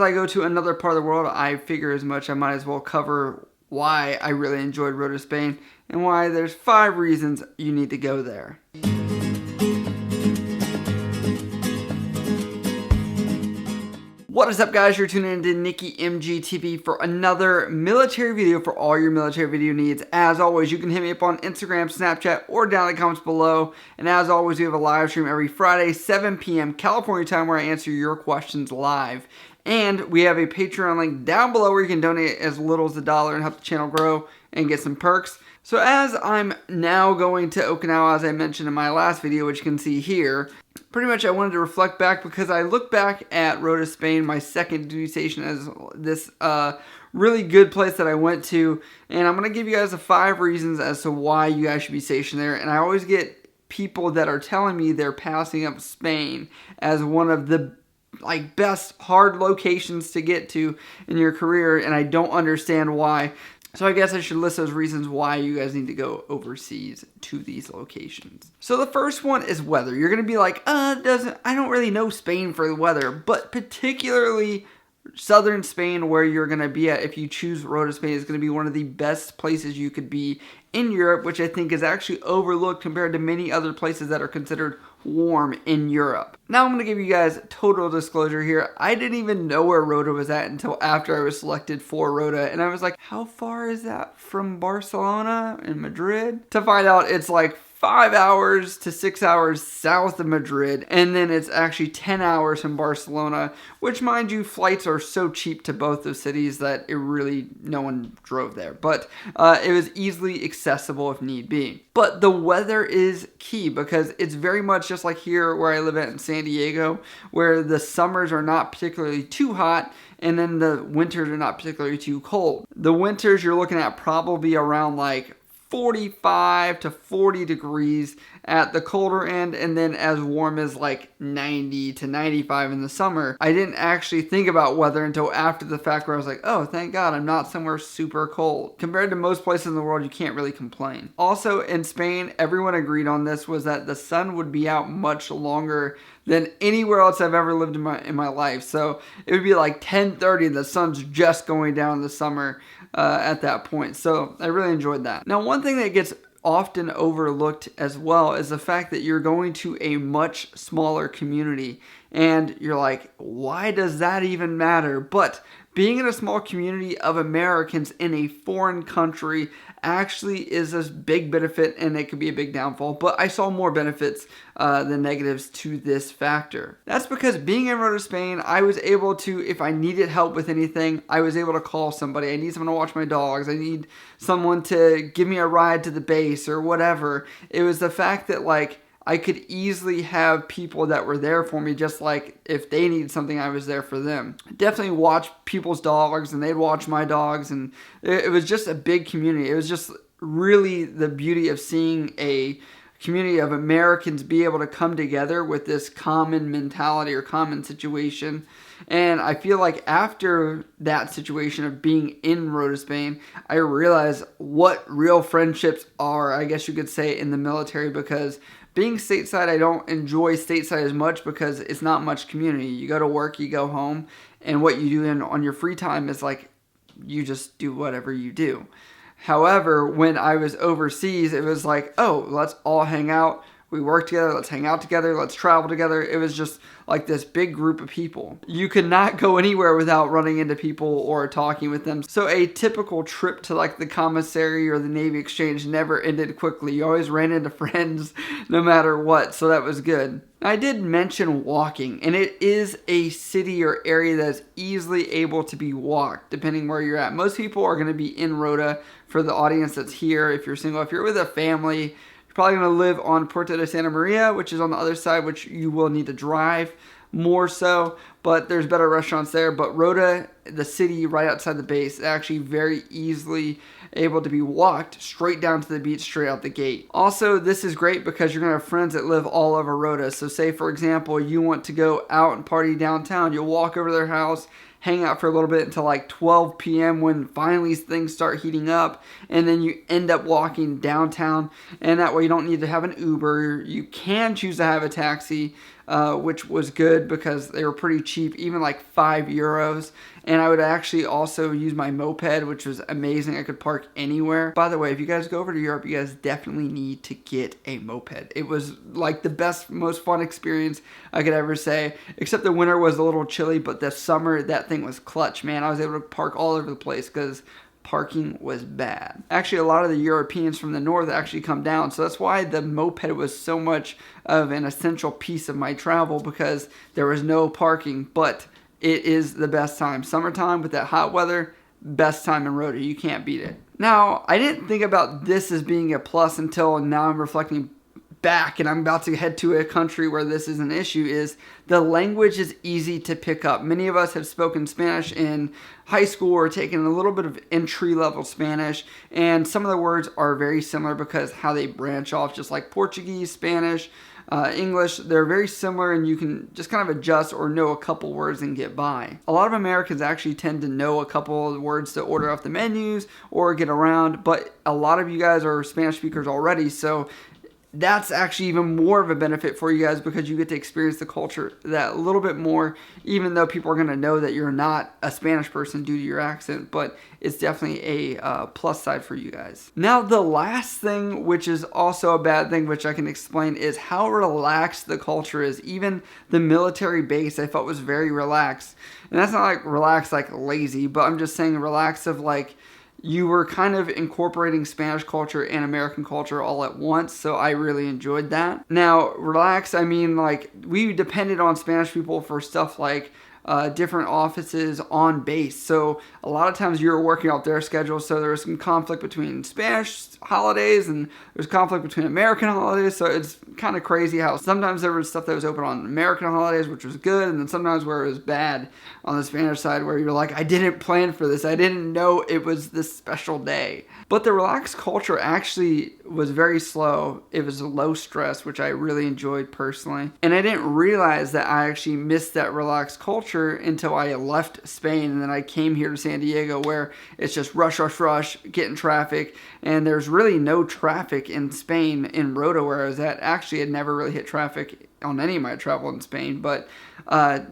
as I go to another part of the world, I figure as much I might as well cover why I really enjoyed Rota, Spain, and why there's 5 reasons you need to go there. What is up, guys? You're tuning into Nikki MGTV for another military video for all your military video needs. As always, you can hit me up on Instagram, Snapchat, or down in the comments below. And as always, we have a live stream every Friday, 7 p.m. California time, where I answer your questions live. And we have a Patreon link down below where you can donate as little as $1 and help the channel grow and get some perks. So as I'm now going to Okinawa, as I mentioned in my last video, which you can see here, pretty much I wanted to reflect back because I look back at Rota, Spain, my second duty station, as this really good place that I went to. And I'm going to give you guys the 5 reasons as to why you guys should be stationed there. And I always get people that are telling me they're passing up Spain as one of the best hard locations to get to in your career, and I don't understand why. So I guess I should list those reasons why you guys need to go overseas to these locations. So the first one is weather. You're going to be like, I don't really know Spain for the weather, but particularly southern Spain, where you're going to be at if you choose Rota, Spain, is going to be one of the best places you could be in Europe, which I think is actually overlooked compared to many other places that are considered warm in Europe. Now I'm going to give you guys total disclosure here. I didn't even know where Rota was at until after I was selected for Rota, and I was like, how far is that from Barcelona and Madrid? To find out, it's like 5 hours to 6 hours south of Madrid, and then it's actually 10 hours from Barcelona, which, mind you, flights are so cheap to both those cities that it really, no one drove there. But it was easily accessible if need be. But the weather is key because it's very much just like here where I live at in San Diego, where the summers are not particularly too hot, and then the winters are not particularly too cold. The winters you're looking at probably around like 45 to 40 degrees at the colder end, and then as warm as like 90 to 95 in the summer. I didn't actually think about weather until after the fact, where I was like, oh, thank God I'm not somewhere super cold. Compared to most places in the world, you can't really complain. Also in Spain, everyone agreed on this, was that the sun would be out much longer than anywhere else I've ever lived in my life. So it would be like 10:30 and the sun's just going down in the summer at that point. So I really enjoyed that. Now, one thing that gets often overlooked as well is the fact that you're going to a much smaller community, and you're like, why does that even matter? But being in a small community of Americans in a foreign country actually is a big benefit, and it could be a big downfall, but I saw more benefits than negatives to this factor. That's because being in Rota, Spain, I was able to, if I needed help with anything, I was able to call somebody. I need someone to watch my dogs. I need someone to give me a ride to the base or whatever. It was the fact that I could easily have people that were there for me, just like if they needed something, I was there for them. Definitely watch people's dogs, and they'd watch my dogs, and it was just a big community. It was just really the beauty of seeing a community of Americans be able to come together with this common mentality or common situation. And I feel like after that situation of being in Rota, Spain, I realized what real friendships are, I guess you could say, in the military, because being stateside, I don't enjoy stateside as much because it's not much community. You go to work, you go home, and what you do on your free time is you just do whatever you do. However, when I was overseas, it was like, oh, let's all hang out. We work together, let's hang out together, let's travel together. It was just like this big group of people. You could not go anywhere without running into people or talking with them. So a typical trip to the commissary or the Navy exchange never ended quickly. You always ran into friends no matter what, so that was good. I did mention walking, and it is a city or area that's easily able to be walked depending where you're at. Most people are going to be in Rota. For the audience that's here, if you're single, if you're with a family, you're probably going to live on Puerto de Santa Maria, which is on the other side, which you will need to drive more so, but there's better restaurants there. But Rota, the city right outside the base, is actually very easily able to be walked straight down to the beach, straight out the gate. Also, this is great because you're going to have friends that live all over Rota. So say, for example, you want to go out and party downtown, you'll walk over to their house, hang out for a little bit until like 12 p.m. when finally things start heating up, and then you end up walking downtown, and that way you don't need to have an Uber. You can choose to have a taxi, which was good because they were pretty cheap, even like €5. And I would actually also use my moped, which was amazing. I could park anywhere. By the way, if you guys go over to Europe, you guys definitely need to get a moped. It was like the best, most fun experience I could ever say, except the winter was a little chilly, but the summer, that thing was clutch, man. I was able to park all over the place because parking was bad. Actually, a lot of the Europeans from the north actually come down, so that's why the moped was so much of an essential piece of my travel, because there was no parking. But it is the best time. Summertime with that hot weather, best time in Rota. You can't beat it. Now, I didn't think about this as being a plus until now I'm reflecting back and I'm about to head to a country where this is an issue. Is the language is easy to pick up. Many of us have spoken Spanish in high school or taken a little bit of entry-level Spanish, and some of the words are very similar because how they branch off, just like Portuguese, Spanish, English, they're very similar, and you can just kind of adjust or know a couple words and get by. A lot of Americans actually tend to know a couple of words to order off the menus or get around, but a lot of you guys are Spanish speakers already, so that's actually even more of a benefit for you guys because you get to experience the culture that a little bit more, even though people are going to know that you're not a Spanish person due to your accent, but it's definitely a plus side for you guys. Now, the last thing, which is also a bad thing, which I can explain, is how relaxed the culture is. Even the military base, I felt was very relaxed. And that's not like relaxed like lazy, but I'm just saying relaxed of like, you were kind of incorporating Spanish culture and American culture all at once, so I really enjoyed that. Now, relax, I mean, like, we depended on Spanish people for stuff like different offices on base. So a lot of times you were working out their schedule, so there was some conflict between Spanish holidays and there's conflict between American holidays. So it's kind of crazy how sometimes there was stuff that was open on American holidays, which was good, and then sometimes where it was bad on the Spanish side, where you're like, I didn't plan for this. I didn't know it was this special day. But the relaxed culture actually was very slow. It was low stress, which I really enjoyed personally. And I didn't realize that I actually missed that relaxed culture until I left Spain. And then I came here to San Diego, where it's just rush, rush, rush, get in traffic. And there's really no traffic in Spain in Rota, where I was at. Actually, had never really hit traffic on any of my travel in Spain, but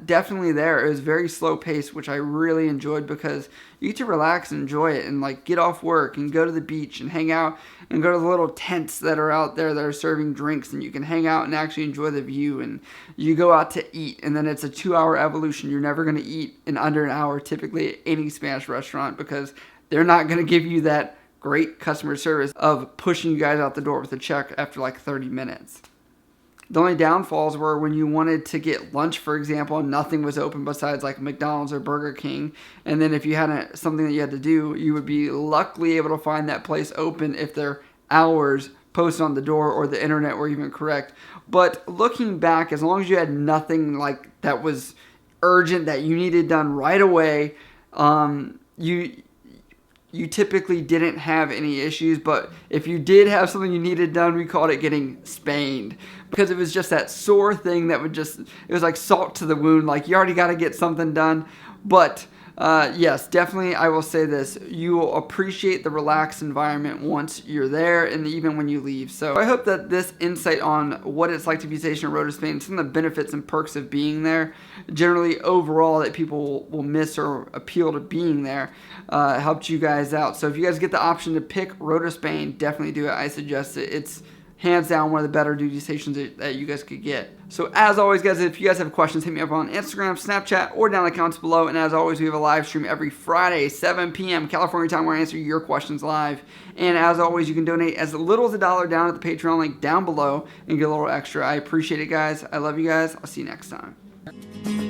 definitely there. It was very slow paced, which I really enjoyed because you get to relax and enjoy it and like get off work and go to the beach and hang out and go to the little tents that are out there that are serving drinks, and you can hang out and actually enjoy the view. And you go out to eat, and then it's a 2-hour evolution. You're never going to eat in under an hour typically at any Spanish restaurant because they're not going to give you that great customer service of pushing you guys out the door with a check after like 30 minutes. The only downfalls were when you wanted to get lunch, for example, and nothing was open besides like McDonald's or Burger King. And then if you had something that you had to do, you would be luckily able to find that place open if their hours posted on the door or the internet were even correct. But looking back, as long as you had nothing like that was urgent that you needed done right away, you typically didn't have any issues. But if you did have something you needed done, we called it getting Spained, because it was just that sore thing that would just, it was like salt to the wound, like you already got to get something done. But yes, definitely I will say this, you will appreciate the relaxed environment once you're there and even when you leave. So I hope that this insight on what it's like to be stationed in Rota, Spain, some of the benefits and perks of being there, generally overall that people will miss or appeal to being there, helped you guys out. So if you guys get the option to pick Rota, Spain, definitely do it. I suggest it. It's hands down one of the better duty stations that you guys could get. So as always, guys, if you guys have questions, hit me up on Instagram, Snapchat, or down in the comments below. And as always, we have a live stream every Friday, 7 p.m. California time, where I answer your questions live. And as always, you can donate as little as $1 down at the Patreon link down below and get a little extra. I appreciate it, guys. I love you guys. I'll see you next time.